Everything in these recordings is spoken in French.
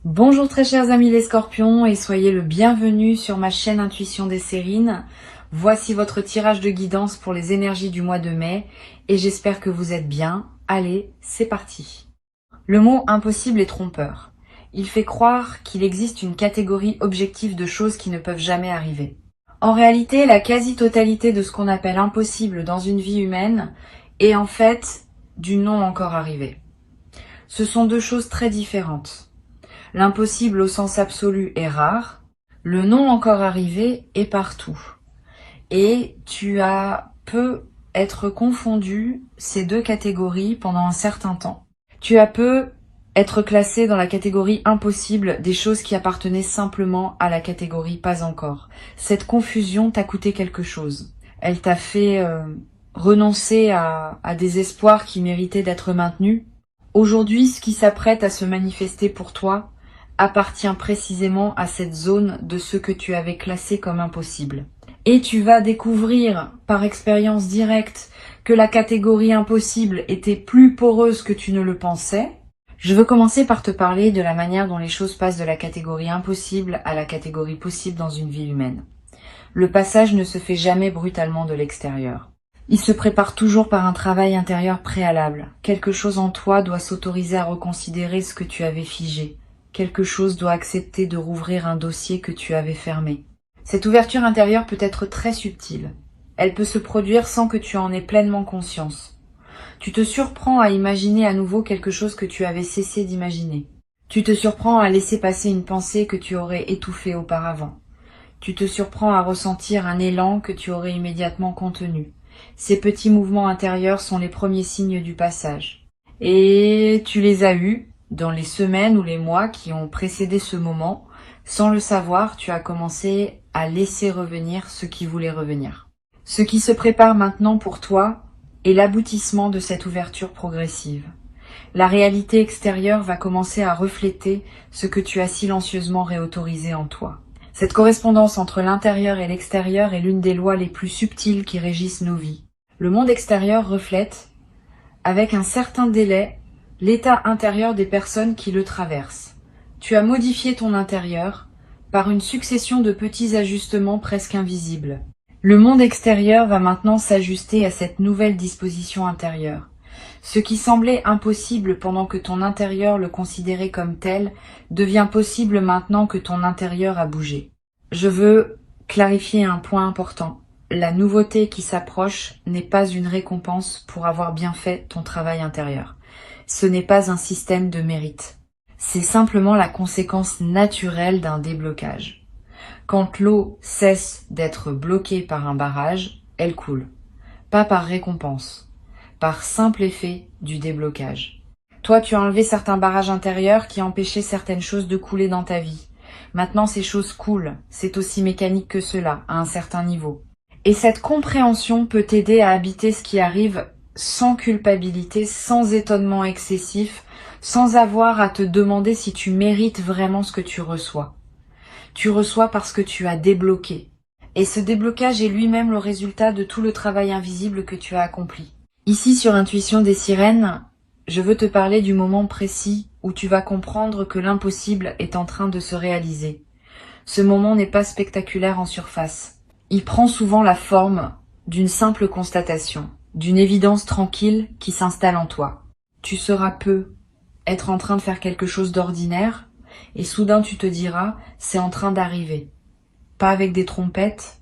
Bonjour très chers amis les scorpions et soyez le bienvenu sur ma chaîne Intuition des Sérines. Voici votre tirage de guidance pour les énergies du mois de mai et j'espère que vous êtes bien. Allez, c'est parti. Le mot impossible est trompeur. Il fait croire qu'il existe une catégorie objective de choses qui ne peuvent jamais arriver. En réalité, la quasi-totalité de ce qu'on appelle impossible dans une vie humaine est en fait du non encore arrivé. Ce sont deux choses très différentes. L'impossible au sens absolu est rare, le non encore arrivé est partout. Et peux être confondu ces deux catégories pendant un certain temps. Tu peux être classé dans la catégorie impossible des choses qui appartenaient simplement à la catégorie pas encore. Cette confusion t'a coûté quelque chose. Elle t'a fait renoncer à des espoirs qui méritaient d'être maintenus. Aujourd'hui, ce qui s'apprête à se manifester pour toi appartient précisément à cette zone de ce que tu avais classé comme impossible. Et tu vas découvrir par expérience directe que la catégorie impossible était plus poreuse que tu ne le pensais. Je veux commencer par te parler de la manière dont les choses passent de la catégorie impossible à la catégorie possible dans une vie humaine. Le passage ne se fait jamais brutalement de l'extérieur. Il se prépare toujours par un travail intérieur préalable. Quelque chose en toi doit s'autoriser à reconsidérer ce que tu avais figé. Quelque chose doit accepter de rouvrir un dossier que tu avais fermé. Cette ouverture intérieure peut être très subtile. Elle peut se produire sans que tu en aies pleinement conscience. Tu te surprends à imaginer à nouveau quelque chose que tu avais cessé d'imaginer. Tu te surprends à laisser passer une pensée que tu aurais étouffée auparavant. Tu te surprends à ressentir un élan que tu aurais immédiatement contenu. Ces petits mouvements intérieurs sont les premiers signes du passage. Et tu les as eus dans les semaines ou les mois qui ont précédé ce moment. Sans le savoir, tu as commencé à laisser revenir ce qui voulait revenir. Ce qui se prépare maintenant pour toi est l'aboutissement de cette ouverture progressive. La réalité extérieure va commencer à refléter ce que tu as silencieusement réautorisé en toi. Cette correspondance entre l'intérieur et l'extérieur est l'une des lois les plus subtiles qui régissent nos vies. Le monde extérieur reflète, avec un certain délai, l'état intérieur des personnes qui le traversent. Tu as modifié ton intérieur par une succession de petits ajustements presque invisibles. Le monde extérieur va maintenant s'ajuster à cette nouvelle disposition intérieure. Ce qui semblait impossible pendant que ton intérieur le considérait comme tel devient possible maintenant que ton intérieur a bougé. Je veux clarifier un point important. La nouveauté qui s'approche n'est pas une récompense pour avoir bien fait ton travail intérieur. Ce n'est pas un système de mérite. C'est simplement la conséquence naturelle d'un déblocage. Quand l'eau cesse d'être bloquée par un barrage, elle coule. Pas par récompense, par simple effet du déblocage. Toi, tu as enlevé certains barrages intérieurs qui empêchaient certaines choses de couler dans ta vie. Maintenant, ces choses coulent. C'est aussi mécanique que cela, à un certain niveau. Et cette compréhension peut t'aider à habiter ce qui arrive sans culpabilité, sans étonnement excessif, sans avoir à te demander si tu mérites vraiment ce que tu reçois. Tu reçois parce que tu as débloqué. Et ce déblocage est lui-même le résultat de tout le travail invisible que tu as accompli. Ici, sur Intuition des Sirènes, je veux te parler du moment précis où tu vas comprendre que l'impossible est en train de se réaliser. Ce moment n'est pas spectaculaire en surface. Il prend souvent la forme d'une simple constatation, d'une évidence tranquille qui s'installe en toi. Tu sauras peu être en train de faire quelque chose d'ordinaire, et soudain tu te diras, c'est en train d'arriver. Pas avec des trompettes,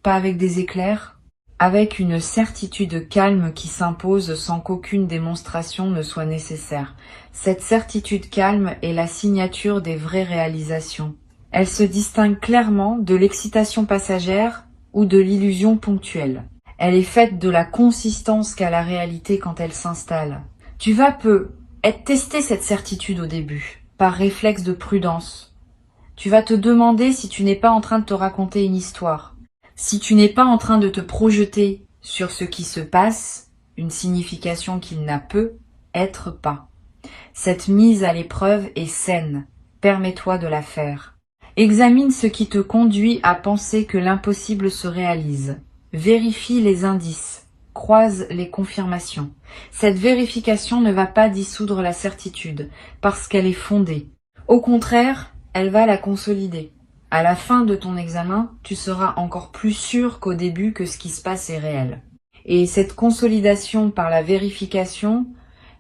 pas avec des éclairs, avec une certitude calme qui s'impose sans qu'aucune démonstration ne soit nécessaire. Cette certitude calme est la signature des vraies réalisations. Elle se distingue clairement de l'excitation passagère ou de l'illusion ponctuelle. Elle est faite de la consistance qu'a la réalité quand elle s'installe. Tu vas tester cette certitude au début, par réflexe de prudence. Tu vas te demander si tu n'es pas en train de te raconter une histoire, si tu n'es pas en train de te projeter sur ce qui se passe, une signification qu'il n'a peut être pas. Cette mise à l'épreuve est saine, permets-toi de la faire. Examine ce qui te conduit à penser que l'impossible se réalise. Vérifie les indices, croise les confirmations. Cette vérification ne va pas dissoudre la certitude, parce qu'elle est fondée. Au contraire, elle va la consolider. À la fin de ton examen, tu seras encore plus sûr qu'au début que ce qui se passe est réel. Et cette consolidation par la vérification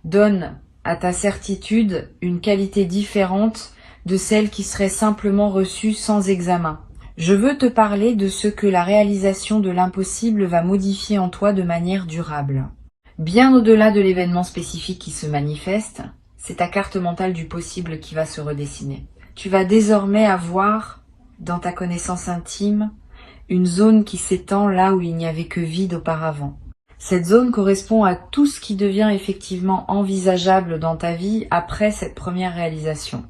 donne à ta certitude une qualité différente de celle qui serait simplement reçue sans examen. Je veux te parler de ce que la réalisation de l'impossible va modifier en toi de manière durable. Bien au-delà de l'événement spécifique qui se manifeste, c'est ta carte mentale du possible qui va se redessiner. Tu vas désormais avoir, dans ta connaissance intime, une zone qui s'étend là où il n'y avait que vide auparavant. Cette zone correspond à tout ce qui devient effectivement envisageable dans ta vie après cette première réalisation.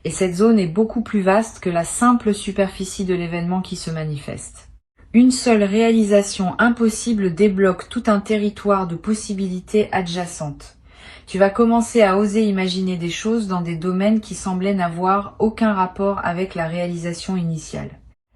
Et cette zone est beaucoup plus vaste que la simple superficie de l'événement qui se manifeste. Une seule réalisation impossible débloque tout un territoire de possibilités adjacentes. Tu vas commencer à oser imaginer des choses dans des domaines qui semblaient n'avoir aucun rapport avec la réalisation initiale.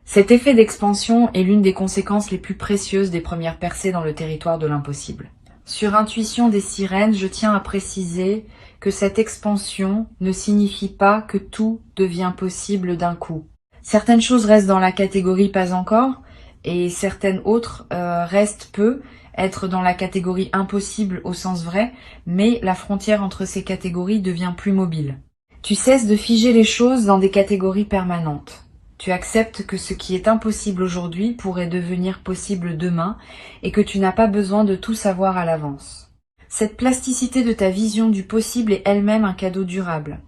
Cet effet d'expansion est l'une des conséquences les plus précieuses des premières percées dans le territoire de l'impossible. Sur intuition des sirènes, je tiens à préciser que cette expansion ne signifie pas que tout devient possible d'un coup. Certaines choses restent dans la catégorie pas encore, et certaines autres restent peu être dans la catégorie impossible au sens vrai, mais la frontière entre ces catégories devient plus mobile. Tu cesses de figer les choses dans des catégories permanentes. Tu acceptes que ce qui est impossible aujourd'hui pourrait devenir possible demain et que tu n'as pas besoin de tout savoir à l'avance. Cette plasticité de ta vision du possible est elle-même un cadeau durable.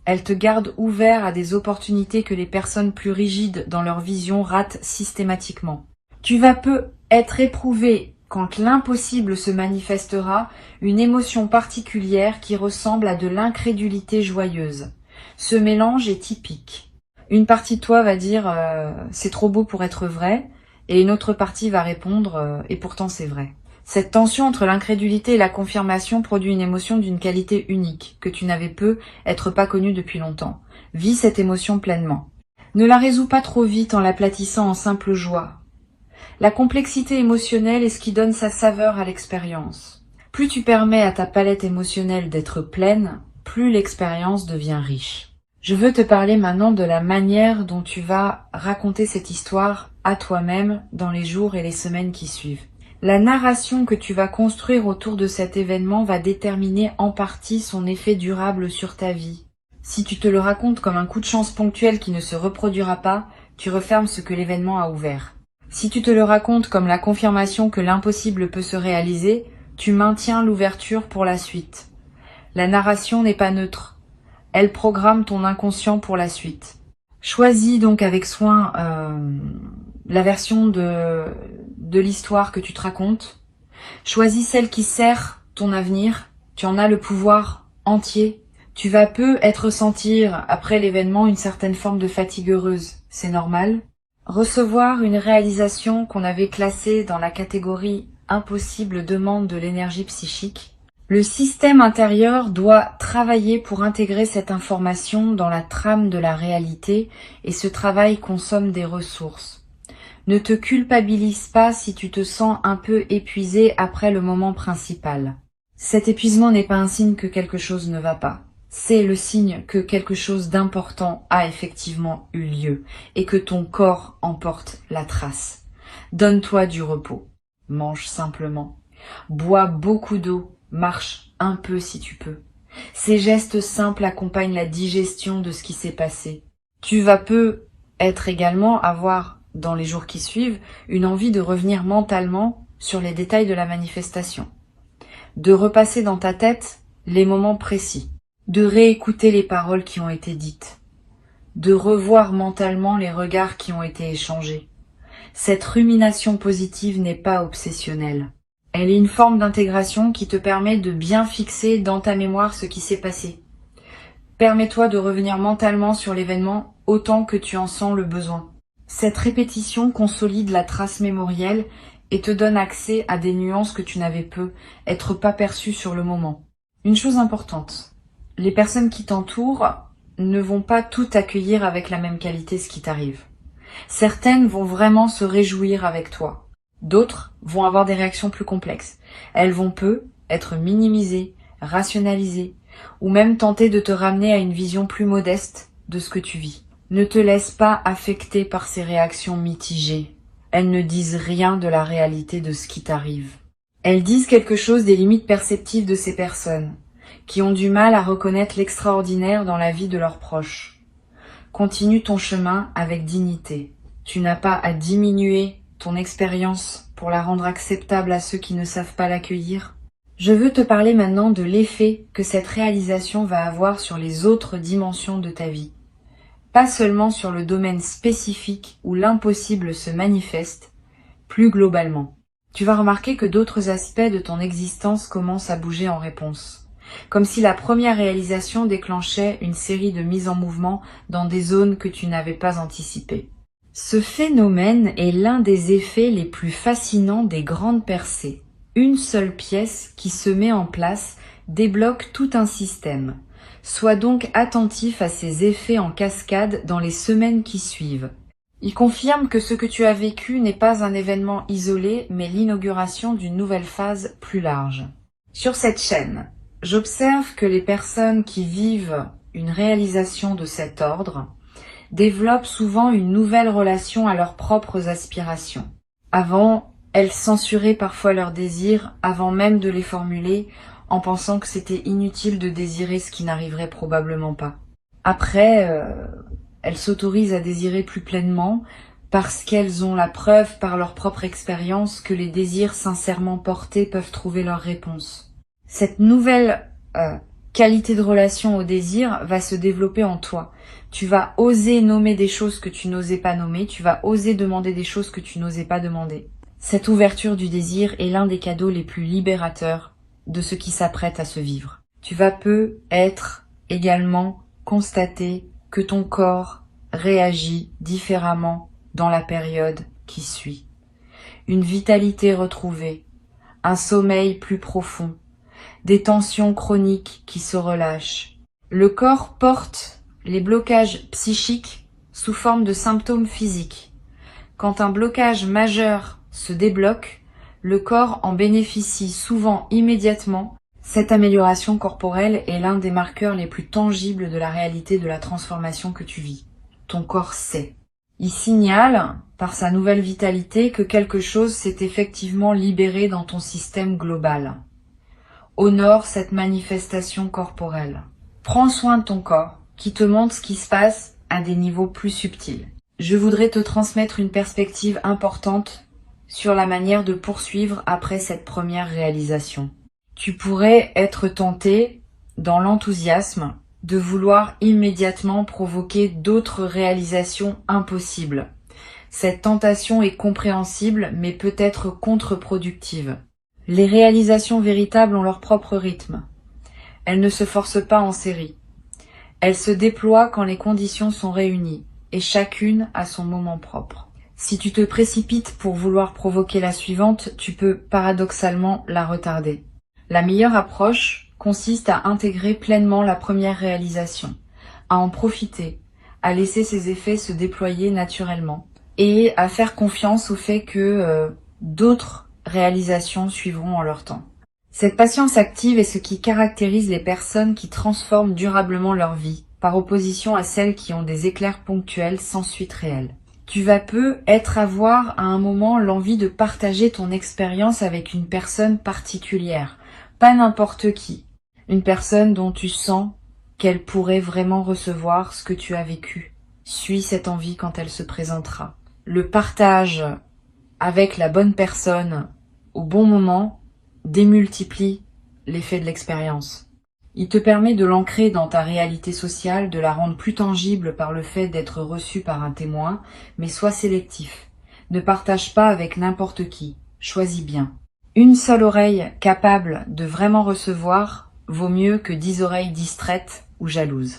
Elle te garde ouvert à des opportunités que les personnes plus rigides dans leur vision ratent systématiquement. Tu vas peu être éprouvé quand l'impossible se manifestera, une émotion particulière qui ressemble à de l'incrédulité joyeuse. Ce mélange est typique. Une partie de toi va dire c'est trop beau pour être vrai, et une autre partie va répondre et pourtant c'est vrai. Cette tension entre l'incrédulité et la confirmation produit une émotion d'une qualité unique, que tu n'avais être pas connue depuis longtemps. Vis cette émotion pleinement. Ne la résous pas trop vite en l'aplatissant en simple joie. La complexité émotionnelle est ce qui donne sa saveur à l'expérience. Plus tu permets à ta palette émotionnelle d'être pleine, plus l'expérience devient riche. Je veux te parler maintenant de la manière dont tu vas raconter cette histoire à toi-même dans les jours et les semaines qui suivent. La narration que tu vas construire autour de cet événement va déterminer en partie son effet durable sur ta vie. Si tu te le racontes comme un coup de chance ponctuel qui ne se reproduira pas, tu refermes ce que l'événement a ouvert. Si tu te le racontes comme la confirmation que l'impossible peut se réaliser, tu maintiens l'ouverture pour la suite. La narration n'est pas neutre. Elle programme ton inconscient pour la suite. Choisis donc avec soin la version de l'histoire que tu te racontes. Choisis celle qui sert ton avenir. Tu en as le pouvoir entier. Tu vas peu ressentir après l'événement une certaine forme de fatigue heureuse. C'est normal. Recevoir une réalisation qu'on avait classée dans la catégorie impossible demande de l'énergie psychique. Le système intérieur doit travailler pour intégrer cette information dans la trame de la réalité et ce travail consomme des ressources. Ne te culpabilise pas si tu te sens un peu épuisé après le moment principal. Cet épuisement n'est pas un signe que quelque chose ne va pas. C'est le signe que quelque chose d'important a effectivement eu lieu et que ton corps en porte la trace. Donne-toi du repos. Mange simplement. Bois beaucoup d'eau. Marche un peu si tu peux. Ces gestes simples accompagnent la digestion de ce qui s'est passé. Tu vas également avoir, dans les jours qui suivent, une envie de revenir mentalement sur les détails de la manifestation. De repasser dans ta tête les moments précis. De réécouter les paroles qui ont été dites, de revoir mentalement les regards qui ont été échangés. Cette rumination positive n'est pas obsessionnelle. Elle est une forme d'intégration qui te permet de bien fixer dans ta mémoire ce qui s'est passé. Permets-toi de revenir mentalement sur l'événement autant que tu en sens le besoin. Cette répétition consolide la trace mémorielle et te donne accès à des nuances que tu n'avais pas perçues sur le moment. Une chose importante. Les personnes qui t'entourent ne vont pas tout accueillir avec la même qualité ce qui t'arrive. Certaines vont vraiment se réjouir avec toi. D'autres vont avoir des réactions plus complexes. Elles vont être minimisées, rationalisées, ou même tenter de te ramener à une vision plus modeste de ce que tu vis. Ne te laisse pas affecter par ces réactions mitigées. Elles ne disent rien de la réalité de ce qui t'arrive. Elles disent quelque chose des limites perceptives de ces personnes, qui ont du mal à reconnaître l'extraordinaire dans la vie de leurs proches. Continue ton chemin avec dignité. Tu n'as pas à diminuer ton expérience pour la rendre acceptable à ceux qui ne savent pas l'accueillir. Je veux te parler maintenant de l'effet que cette réalisation va avoir sur les autres dimensions de ta vie. Pas seulement sur le domaine spécifique où l'impossible se manifeste, plus globalement. Tu vas remarquer que d'autres aspects de ton existence commencent à bouger en réponse. Comme si la première réalisation déclenchait une série de mises en mouvement dans des zones que tu n'avais pas anticipées. Ce phénomène est l'un des effets les plus fascinants des grandes percées. Une seule pièce qui se met en place débloque tout un système. Sois donc attentif à ces effets en cascade dans les semaines qui suivent. Il confirme que ce que tu as vécu n'est pas un événement isolé, mais l'inauguration d'une nouvelle phase plus large. Sur cette chaîne, j'observe que les personnes qui vivent une réalisation de cet ordre développent souvent une nouvelle relation à leurs propres aspirations. Avant, elles censuraient parfois leurs désirs avant même de les formuler, en pensant que c'était inutile de désirer ce qui n'arriverait probablement pas. Après, elles s'autorisent à désirer plus pleinement parce qu'elles ont la preuve par leur propre expérience que les désirs sincèrement portés peuvent trouver leur réponse. Cette nouvelle qualité de relation au désir va se développer en toi. Tu vas oser nommer des choses que tu n'osais pas nommer, tu vas oser demander des choses que tu n'osais pas demander. Cette ouverture du désir est l'un des cadeaux les plus libérateurs de ce qui s'apprête à se vivre. Tu vas peut-être également constater que ton corps réagit différemment dans la période qui suit. Une vitalité retrouvée, un sommeil plus profond, des tensions chroniques qui se relâchent. Le corps porte les blocages psychiques sous forme de symptômes physiques. Quand un blocage majeur se débloque, le corps en bénéficie souvent immédiatement. Cette amélioration corporelle est l'un des marqueurs les plus tangibles de la réalité de la transformation que tu vis. Ton corps sait. Il signale, par sa nouvelle vitalité, que quelque chose s'est effectivement libéré dans ton système global. Honore cette manifestation corporelle. Prends soin de ton corps, qui te montre ce qui se passe à des niveaux plus subtils. Je voudrais te transmettre une perspective importante sur la manière de poursuivre après cette première réalisation. Tu pourrais être tenté, dans l'enthousiasme, de vouloir immédiatement provoquer d'autres réalisations impossibles. Cette tentation est compréhensible, mais peut être contre-productive. Les réalisations véritables ont leur propre rythme. Elles ne se forcent pas en série. Elles se déploient quand les conditions sont réunies, et chacune a son moment propre. Si tu te précipites pour vouloir provoquer la suivante, tu peux paradoxalement la retarder. La meilleure approche consiste à intégrer pleinement la première réalisation, à en profiter, à laisser ses effets se déployer naturellement et à faire confiance au fait que d'autres réalisations suivront en leur temps. Cette patience active est ce qui caractérise les personnes qui transforment durablement leur vie, par opposition à celles qui ont des éclairs ponctuels sans suite réelle. Tu vas peut-être avoir à un moment l'envie de partager ton expérience avec une personne particulière, pas n'importe qui, une personne dont tu sens qu'elle pourrait vraiment recevoir ce que tu as vécu. Suis cette envie quand elle se présentera. Le partage avec la bonne personne au bon moment démultiplie l'effet de l'expérience. Il te permet de l'ancrer dans ta réalité sociale, de la rendre plus tangible par le fait d'être reçu par un témoin, mais sois sélectif. Ne partage pas avec n'importe qui. Choisis bien. Une seule oreille capable de vraiment recevoir vaut mieux que 10 oreilles distraites ou jalouses.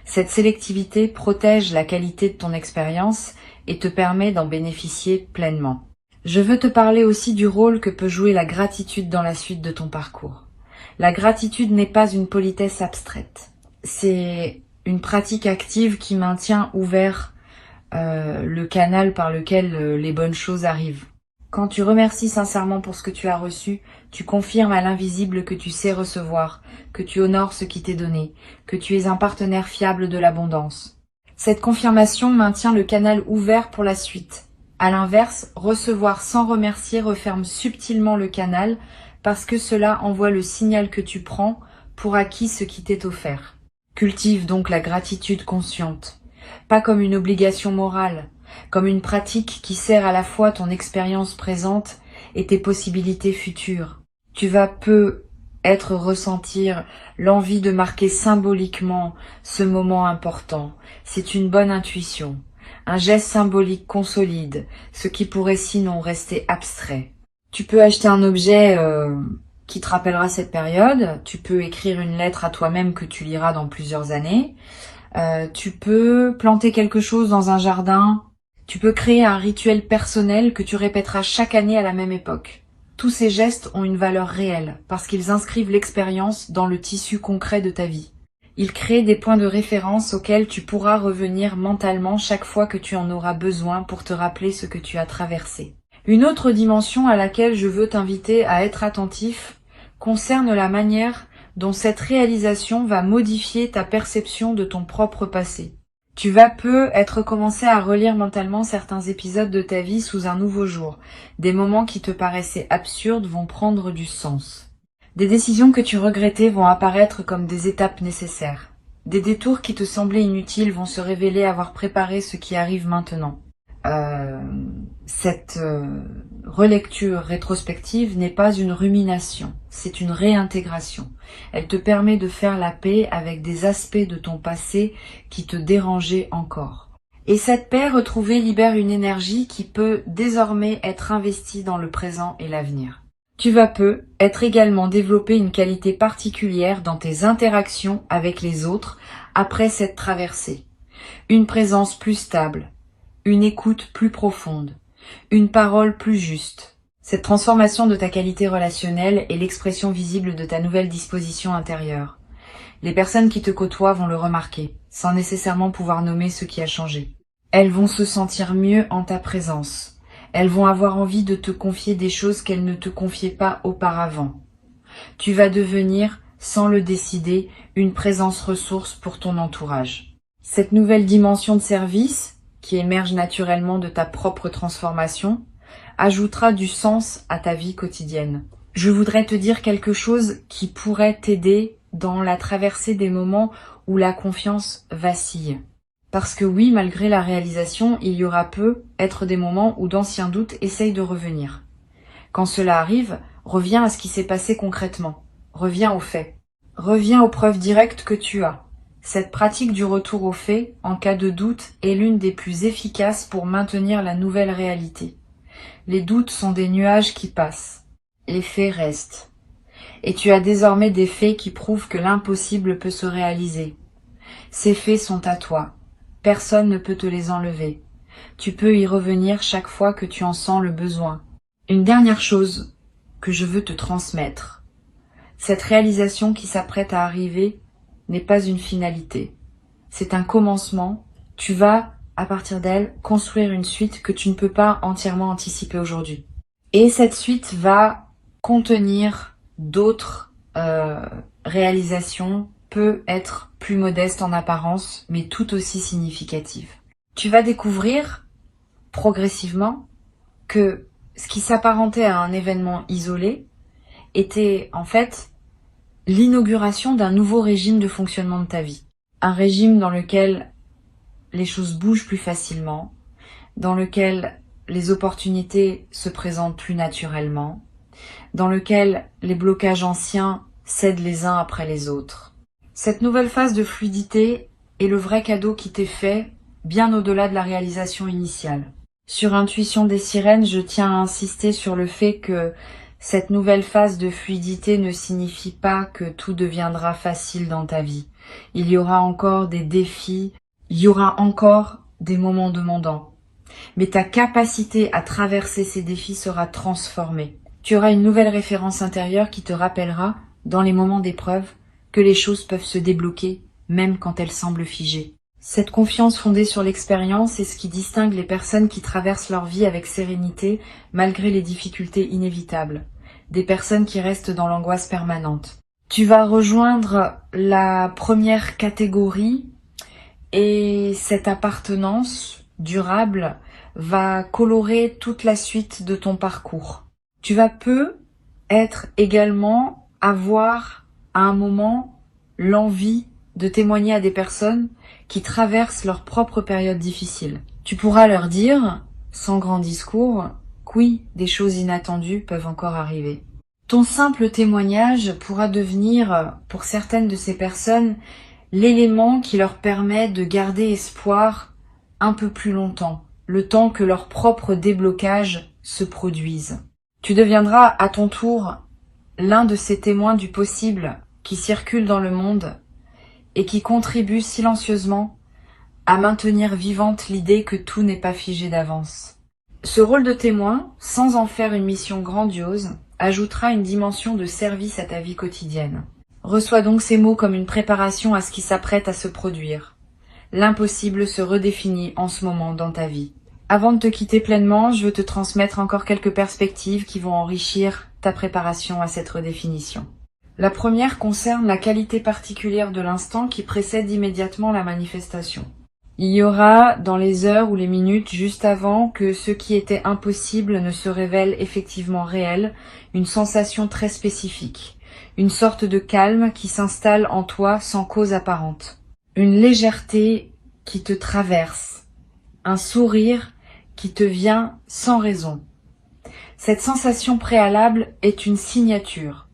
Cette sélectivité protège la qualité de ton expérience et te permet d'en bénéficier pleinement. Je veux te parler aussi du rôle que peut jouer la gratitude dans la suite de ton parcours. La gratitude n'est pas une politesse abstraite. C'est une pratique active qui maintient ouvert le canal par lequel les bonnes choses arrivent. Quand tu remercies sincèrement pour ce que tu as reçu, tu confirmes à l'invisible que tu sais recevoir, que tu honores ce qui t'est donné, que tu es un partenaire fiable de l'abondance. Cette confirmation maintient le canal ouvert pour la suite. À l'inverse, recevoir sans remercier referme subtilement le canal parce que cela envoie le signal que tu prends pour acquis ce qui t'est offert. Cultive donc la gratitude consciente, pas comme une obligation morale, comme une pratique qui sert à la fois ton expérience présente et tes possibilités futures. Tu vas peut-être ressentir l'envie de marquer symboliquement ce moment important. C'est une bonne intuition. Un geste symbolique consolide ce qui pourrait sinon rester abstrait. Tu peux acheter un objet qui te rappellera cette période. Tu peux écrire une lettre à toi-même que tu liras dans plusieurs années. Tu peux planter quelque chose dans un jardin. Tu peux créer un rituel personnel que tu répéteras chaque année à la même époque. Tous ces gestes ont une valeur réelle parce qu'ils inscrivent l'expérience dans le tissu concret de ta vie. Ils créent des points de référence auxquels tu pourras revenir mentalement chaque fois que tu en auras besoin pour te rappeler ce que tu as traversé. Une autre dimension à laquelle je veux t'inviter à être attentif concerne la manière dont cette réalisation va modifier ta perception de ton propre passé. Tu vas peut-être commencer à relire mentalement certains épisodes de ta vie sous un nouveau jour. Des moments qui te paraissaient absurdes vont prendre du sens. Des décisions que tu regrettais vont apparaître comme des étapes nécessaires. Des détours qui te semblaient inutiles vont se révéler avoir préparé ce qui arrive maintenant. Cette relecture rétrospective n'est pas une rumination, c'est une réintégration. Elle te permet de faire la paix avec des aspects de ton passé qui te dérangeaient encore. Et cette paix retrouvée libère une énergie qui peut désormais être investie dans le présent et l'avenir. Tu vas peut-être également développer une qualité particulière dans tes interactions avec les autres après cette traversée. Une présence plus stable, une écoute plus profonde, une parole plus juste. Cette transformation de ta qualité relationnelle est l'expression visible de ta nouvelle disposition intérieure. Les personnes qui te côtoient vont le remarquer, sans nécessairement pouvoir nommer ce qui a changé. Elles vont se sentir mieux en ta présence. Elles vont avoir envie de te confier des choses qu'elles ne te confiaient pas auparavant. Tu vas devenir, sans le décider, une présence ressource pour ton entourage. Cette nouvelle dimension de service, qui émerge naturellement de ta propre transformation, ajoutera du sens à ta vie quotidienne. Je voudrais te dire quelque chose qui pourrait t'aider dans la traversée des moments où la confiance vacille. Parce que oui, malgré la réalisation, il y aura peut-être des moments où d'anciens doutes essayent de revenir. Quand cela arrive, reviens à ce qui s'est passé concrètement. Reviens aux faits. Reviens aux preuves directes que tu as. Cette pratique du retour aux faits, en cas de doute, est l'une des plus efficaces pour maintenir la nouvelle réalité. Les doutes sont des nuages qui passent. Les faits restent. Et tu as désormais des faits qui prouvent que l'impossible peut se réaliser. Ces faits sont à toi. Personne ne peut te les enlever. Tu peux y revenir chaque fois que tu en sens le besoin. Une dernière chose que je veux te transmettre. Cette réalisation qui s'apprête à arriver n'est pas une finalité. C'est un commencement. Tu vas, à partir d'elle, construire une suite que tu ne peux pas entièrement anticiper aujourd'hui. Et cette suite va contenir d'autres réalisations, peut être plus modeste en apparence, mais tout aussi significative. Tu vas découvrir progressivement que ce qui s'apparentait à un événement isolé était en fait l'inauguration d'un nouveau régime de fonctionnement de ta vie. Un régime dans lequel les choses bougent plus facilement, dans lequel les opportunités se présentent plus naturellement, dans lequel les blocages anciens cèdent les uns après les autres. Cette nouvelle phase de fluidité est le vrai cadeau qui t'est fait, bien au-delà de la réalisation initiale. Sur Intuition des Sirènes, je tiens à insister sur le fait que cette nouvelle phase de fluidité ne signifie pas que tout deviendra facile dans ta vie. Il y aura encore des défis, il y aura encore des moments demandants. Mais ta capacité à traverser ces défis sera transformée. Tu auras une nouvelle référence intérieure qui te rappellera, dans les moments d'épreuve, que les choses peuvent se débloquer, même quand elles semblent figées. Cette confiance fondée sur l'expérience est ce qui distingue les personnes qui traversent leur vie avec sérénité, malgré les difficultés inévitables. Des personnes qui restent dans l'angoisse permanente. Tu vas rejoindre la première catégorie Et cette appartenance durable va colorer toute la suite de ton parcours. Tu vas être également avoir à un moment l'envie de témoigner à des personnes qui traversent leur propre période difficile. Tu pourras leur dire, sans grand discours, que oui, des choses inattendues peuvent encore arriver. Ton simple témoignage pourra devenir, pour certaines de ces personnes, l'élément qui leur permet de garder espoir un peu plus longtemps, le temps que leur propre déblocage se produise. Tu deviendras à ton tour l'un de ces témoins du possible qui circulent dans le monde et qui contribuent silencieusement à maintenir vivante l'idée que tout n'est pas figé d'avance. Ce rôle de témoin, sans en faire une mission grandiose, ajoutera une dimension de service à ta vie quotidienne. Reçois donc ces mots comme une préparation à ce qui s'apprête à se produire. L'impossible se redéfinit en ce moment dans ta vie. Avant de te quitter pleinement, je veux te transmettre encore quelques perspectives qui vont enrichir ta préparation à cette redéfinition. La première concerne la qualité particulière de l'instant qui précède immédiatement la manifestation. Il y aura, dans les heures ou les minutes juste avant que ce qui était impossible ne se révèle effectivement réel, une sensation très spécifique, une sorte de calme qui s'installe en toi sans cause apparente, une légèreté qui te traverse, un sourire qui te vient sans raison. Cette sensation préalable est une signature.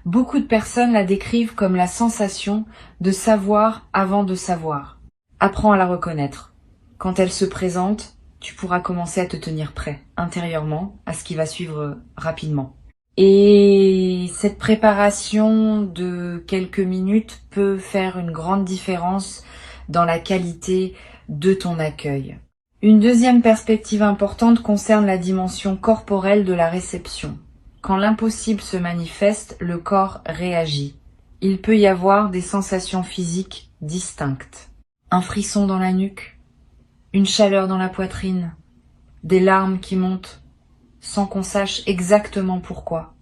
Beaucoup de personnes la décrivent comme la sensation de savoir avant de savoir. Apprends à la reconnaître. Quand elle se présente, tu pourras commencer à te tenir prêt, intérieurement, à ce qui va suivre rapidement. Et cette préparation de quelques minutes peut faire une grande différence dans la qualité de ton accueil. Une deuxième perspective importante concerne la dimension corporelle de la réception. Quand l'impossible se manifeste, le corps réagit. Il peut y avoir des sensations physiques distinctes. Un frisson dans la nuque, une chaleur dans la poitrine, des larmes qui montent, sans qu'on sache exactement pourquoi.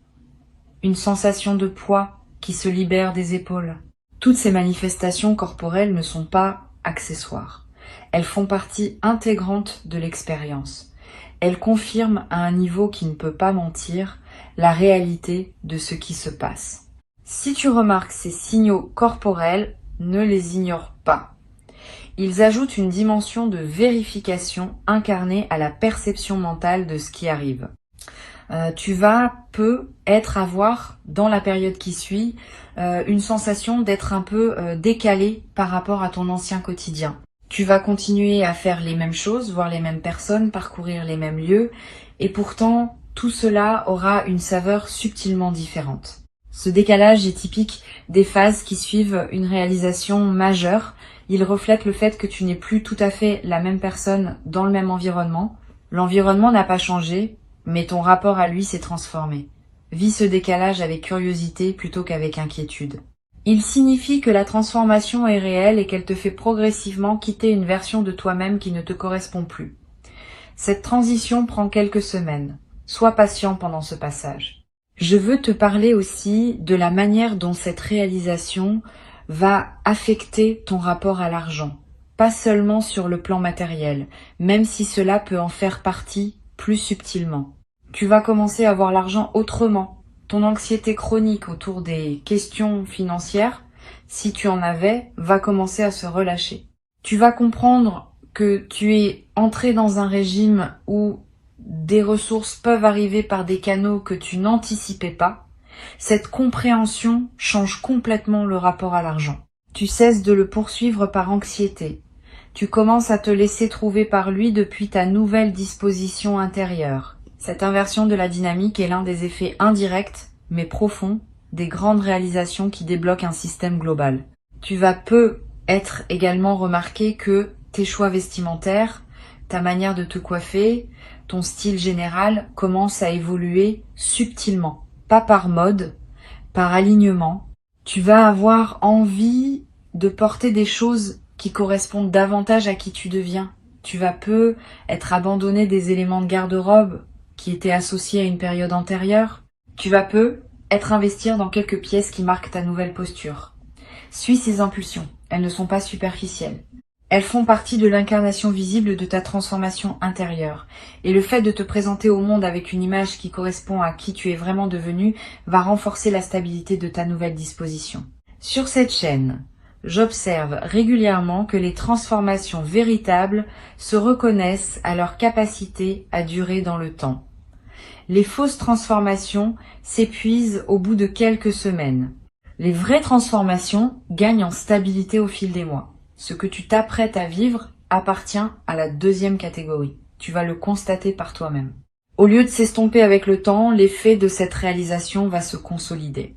Une sensation de poids qui se libère des épaules. Toutes ces manifestations corporelles ne sont pas accessoires. Elles font partie intégrante de l'expérience. Elles confirment à un niveau qui ne peut pas mentir la réalité de ce qui se passe. Si tu remarques ces signaux corporels, ne les ignore pas. Ils ajoutent une dimension de vérification incarnée à la perception mentale de ce qui arrive. Tu vas avoir, dans la période qui suit, une sensation d'être un peu décalé par rapport à ton ancien quotidien. Tu vas continuer à faire les mêmes choses, voir les mêmes personnes, parcourir les mêmes lieux, et pourtant, tout cela aura une saveur subtilement différente. Ce décalage est typique des phases qui suivent une réalisation majeure. Il reflète le fait que tu n'es plus tout à fait la même personne dans le même environnement. L'environnement n'a pas changé, mais ton rapport à lui s'est transformé. Vis ce décalage avec curiosité plutôt qu'avec inquiétude. Il signifie que la transformation est réelle et qu'elle te fait progressivement quitter une version de toi-même qui ne te correspond plus. Cette transition prend quelques semaines. Sois patient pendant ce passage. Je veux te parler aussi de la manière dont cette réalisation va affecter ton rapport à l'argent. Pas seulement sur le plan matériel, même si cela peut en faire partie plus subtilement. Tu vas commencer à voir l'argent autrement. Ton anxiété chronique autour des questions financières, si tu en avais, va commencer à se relâcher. Tu vas comprendre que tu es entré dans un régime où des ressources peuvent arriver par des canaux que tu n'anticipais pas. Cette compréhension change complètement le rapport à l'argent. Tu cesses de le poursuivre par anxiété. Tu commences à te laisser trouver par lui depuis ta nouvelle disposition intérieure. Cette inversion de la dynamique est l'un des effets indirects, mais profonds, des grandes réalisations qui débloquent un système global. Tu vas être également remarqué que tes choix vestimentaires, ta manière de te coiffer, ton style général commence à évoluer subtilement. Pas par mode, par alignement. Tu vas avoir envie de porter des choses qui correspondent davantage à qui tu deviens. Tu vas être abandonné des éléments de garde-robe qui étaient associés à une période antérieure. Tu vas être investir dans quelques pièces qui marquent ta nouvelle posture. Suis ces impulsions. Elles ne sont pas superficielles. Elles font partie de l'incarnation visible de ta transformation intérieure. Et le fait de te présenter au monde avec une image qui correspond à qui tu es vraiment devenu va renforcer la stabilité de ta nouvelle disposition. Sur cette chaîne, j'observe régulièrement que les transformations véritables se reconnaissent à leur capacité à durer dans le temps. Les fausses transformations s'épuisent au bout de quelques semaines. Les vraies transformations gagnent en stabilité au fil des mois. Ce que tu t'apprêtes à vivre appartient à la deuxième catégorie. Tu vas le constater par toi-même. Au lieu de s'estomper avec le temps, l'effet de cette réalisation va se consolider.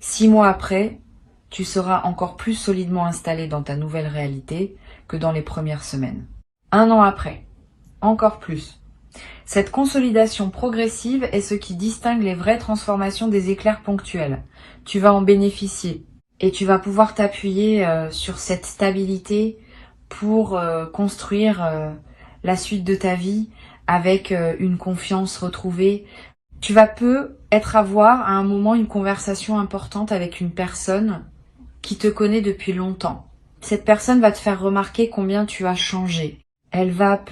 6 mois après, tu seras encore plus solidement installé dans ta nouvelle réalité que dans les premières semaines. 1 an après, encore plus. Cette consolidation progressive est ce qui distingue les vraies transformations des éclairs ponctuels. Tu vas en bénéficier et tu vas pouvoir t'appuyer sur cette stabilité pour construire la suite de ta vie avec une confiance retrouvée. Tu vas avoir à un moment une conversation importante avec une personne qui te connaît depuis longtemps. Cette personne va te faire remarquer combien tu as changé. Elle va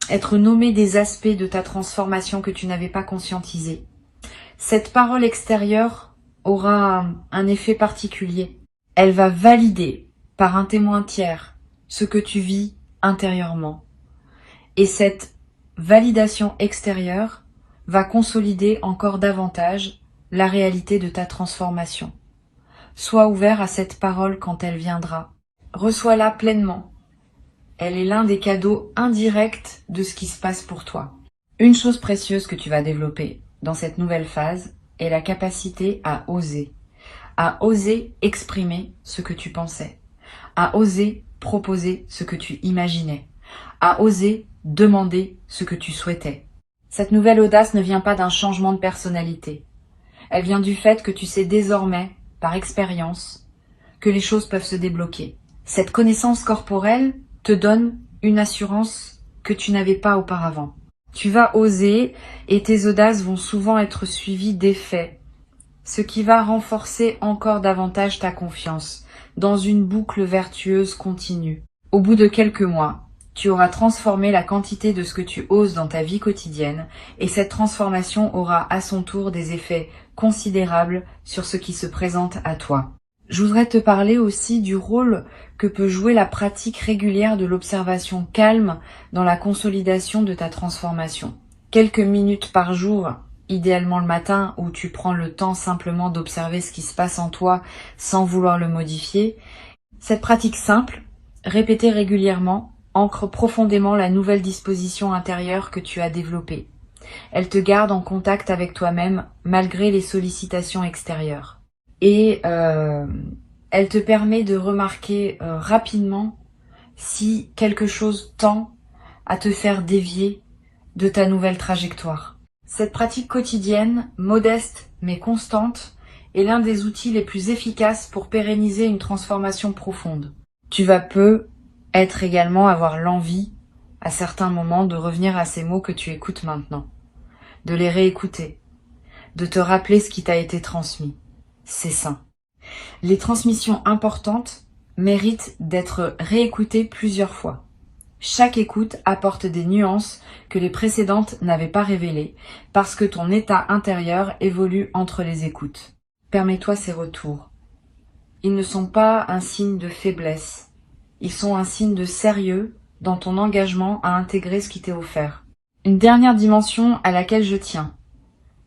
être nommée des aspects de ta transformation que tu n'avais pas conscientisés. Cette parole extérieure aura un effet particulier. Elle va valider par un témoin tiers ce que tu vis intérieurement. Et cette validation extérieure va consolider encore davantage la réalité de ta transformation. Sois ouvert à cette parole quand elle viendra. Reçois-la pleinement. Elle est l'un des cadeaux indirects de ce qui se passe pour toi. Une chose précieuse que tu vas développer dans cette nouvelle phase est la capacité à oser exprimer ce que tu pensais, à oser proposer ce que tu imaginais, à oser demander ce que tu souhaitais. Cette nouvelle audace ne vient pas d'un changement de personnalité. Elle vient du fait que tu sais désormais, par expérience, que les choses peuvent se débloquer. Cette connaissance corporelle te donne une assurance que tu n'avais pas auparavant. Tu vas oser et tes audaces vont souvent être suivies d'effets, ce qui va renforcer encore davantage ta confiance dans une boucle vertueuse continue. Au bout de quelques mois, tu auras transformé la quantité de ce que tu oses dans ta vie quotidienne et cette transformation aura à son tour des effets considérables sur ce qui se présente à toi. Je voudrais te parler aussi du rôle que peut jouer la pratique régulière de l'observation calme dans la consolidation de ta transformation. Quelques minutes par jour, idéalement le matin, où tu prends le temps simplement d'observer ce qui se passe en toi sans vouloir le modifier. Cette pratique simple, répétée régulièrement, ancre profondément la nouvelle disposition intérieure que tu as développée. Elle te garde en contact avec toi-même malgré les sollicitations extérieures. Et elle te permet de remarquer rapidement si quelque chose tend à te faire dévier de ta nouvelle trajectoire. Cette pratique quotidienne, modeste mais constante, est l'un des outils les plus efficaces pour pérenniser une transformation profonde. Tu vas être également avoir l'envie, à certains moments, de revenir à ces mots que tu écoutes maintenant, de les réécouter, de te rappeler ce qui t'a été transmis. C'est sain. Les transmissions importantes méritent d'être réécoutées plusieurs fois. Chaque écoute apporte des nuances que les précédentes n'avaient pas révélées parce que ton état intérieur évolue entre les écoutes. Permets-toi ces retours. Ils ne sont pas un signe de faiblesse. Ils sont un signe de sérieux dans ton engagement à intégrer ce qui t'est offert. Une dernière dimension à laquelle je tiens.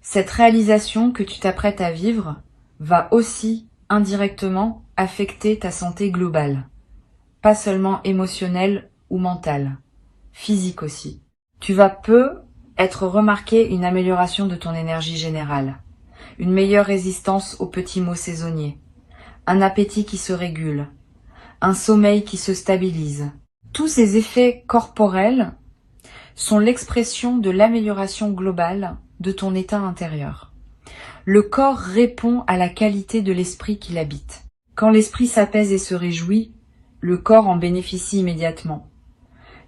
Cette réalisation que tu t'apprêtes à vivre va aussi indirectement affecter ta santé globale, pas seulement émotionnelle ou mentale, physique aussi. Tu vas être remarqué une amélioration de ton énergie générale, une meilleure résistance aux petits maux saisonniers, un appétit qui se régule, un sommeil qui se stabilise. Tous ces effets corporels sont l'expression de l'amélioration globale de ton état intérieur. Le corps répond à la qualité de l'esprit qui l'habite. Quand l'esprit s'apaise et se réjouit, le corps en bénéficie immédiatement.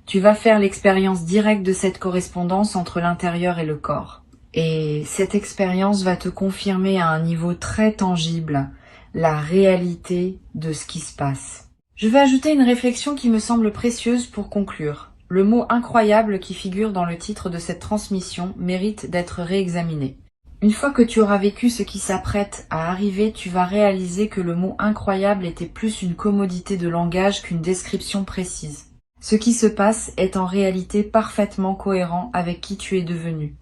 Tu vas faire l'expérience directe de cette correspondance entre l'intérieur et le corps. Et cette expérience va te confirmer à un niveau très tangible la réalité de ce qui se passe. Je vais ajouter une réflexion qui me semble précieuse pour conclure. Le mot incroyable qui figure dans le titre de cette transmission mérite d'être réexaminé. Une fois que tu auras vécu ce qui s'apprête à arriver, tu vas réaliser que le mot incroyable était plus une commodité de langage qu'une description précise. Ce qui se passe est en réalité parfaitement cohérent avec qui tu es devenu.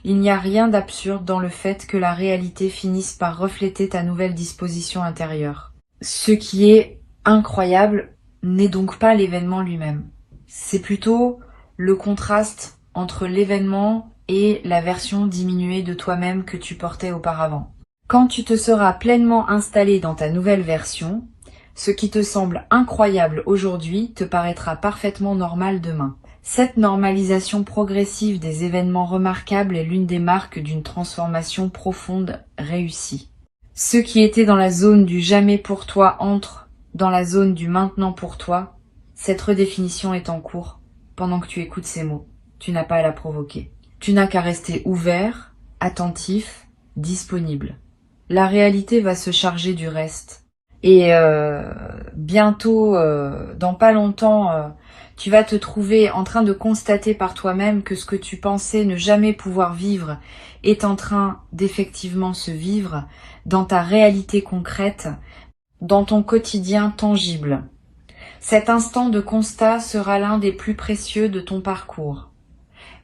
Il n'y a rien d'absurde dans le fait que la réalité finisse par refléter ta nouvelle disposition intérieure. Ce qui est incroyable n'est donc pas l'événement lui-même. C'est plutôt le contraste entre l'événement et la version diminuée de toi-même que tu portais auparavant. Quand tu te seras pleinement installé dans ta nouvelle version, ce qui te semble incroyable aujourd'hui te paraîtra parfaitement normal demain. Cette normalisation progressive des événements remarquables est l'une des marques d'une transformation profonde réussie. Ce qui était dans la zone du jamais pour toi entre dans la zone du maintenant pour toi. Cette redéfinition est en cours pendant que tu écoutes ces mots. Tu n'as pas à la provoquer. Tu n'as qu'à rester ouvert, attentif, disponible. La réalité va se charger du reste. Et bientôt, dans pas longtemps, tu vas te trouver en train de constater par toi-même que ce que tu pensais ne jamais pouvoir vivre est en train d'effectivement se vivre dans ta réalité concrète, dans ton quotidien tangible. Cet instant de constat sera l'un des plus précieux de ton parcours.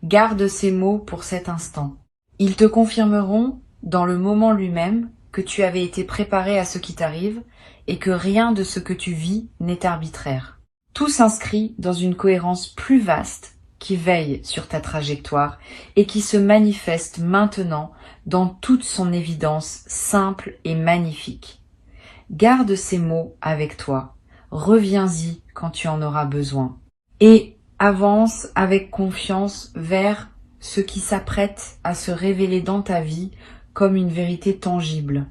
Garde ces mots pour cet instant. Ils te confirmeront, dans le moment lui-même, que tu avais été préparé à ce qui t'arrive et que rien de ce que tu vis n'est arbitraire. Tout s'inscrit dans une cohérence plus vaste qui veille sur ta trajectoire et qui se manifeste maintenant dans toute son évidence simple et magnifique. Garde ces mots avec toi, reviens-y quand tu en auras besoin et avance avec confiance vers ce qui s'apprête à se révéler dans ta vie comme une vérité tangible.